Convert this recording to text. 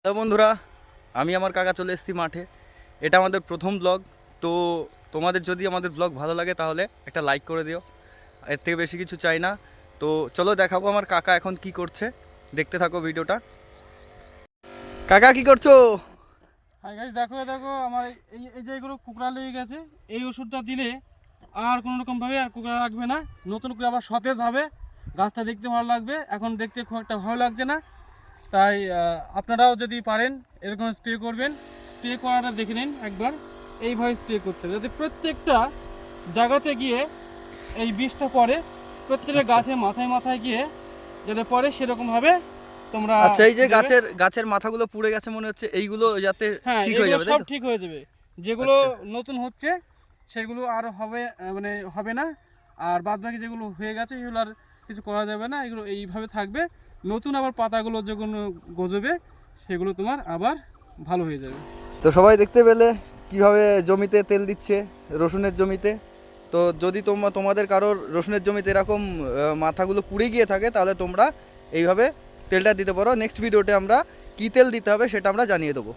Hello বন্ধুরা, আমি আমার কাকা চলে এসেছি মাঠে। এটা আমাদের প্রথম ব্লগ। তো তোমাদের যদি আমাদের ব্লগ ভালো লাগে তাহলে একটা লাইক করে দিও, এর থেকে বেশি কিছু চাই না। তো চলো দেখাবো আমার কাকা এখন কি করছে, দেখতে থাকো ভিডিওটা। কাকা কি করছো? হাই গাইস, দেখো দেখো আমার এই এই যে এগুলো কুকড়া লেগে গেছে। এই ওষুধটা দিলে আর কোনো রকম ভাবে আর কুকড়া লাগবে না, নতুন করে আবার সতেজ হবে, গাছটা দেখতে ভালো লাগবে। এখন দেখতে খুব একটা ভালো লাগছে না, তাই আপনারাও যদি পারেন এরকম স্প্রে করবেন। স্প্রে করাটা দেখে নিন একবার, এইভাবে স্প্রে করতে হবে যাতে প্রত্যেকটা জায়গাতে গিয়ে এই বিষটা পড়ে, প্রত্যেকটা আচ্ছা গাছে মাথায় মাথায় গিয়ে যাতে পড়ে সেরকমভাবে তোমরা আচ্ছা, এই যে দেবে। গাছের মাথাগুলো পুড়ে গেছে মনে হচ্ছে, এইগুলো যাতে হ্যাঁ, ঠিক হয়ে এগুলো যাবে, তাই সব তো? ঠিক হয়ে যাবে। যেগুলো আচ্ছা নতুন হচ্ছে সেগুলো আর হবে মানে হবে না। আর বাদবাকি যেগুলো হয়ে গেছে এগুলো আর কিছু করা যাবে না, এগুলো এইভাবে থাকবে। নতুন আবার পাতাগুলো যেগুলো গজবে সেগুলো তোমার আবার ভালো হয়ে যাবে। তো সবাই দেখতে পেলে কিভাবে জমিতে তেল দিচ্ছে, রসুনের জমিতে। তো যদি তোমাদের কারোর রসুনের জমিতে এরকম মাথাগুলো পুড়ে গিয়ে থাকে তাহলে তোমরা এইভাবে তেলটা দিতে পারো। নেক্সট ভিডিওতে আমরা কী তেল দিতে হবে সেটা আমরা জানিয়ে দেবো।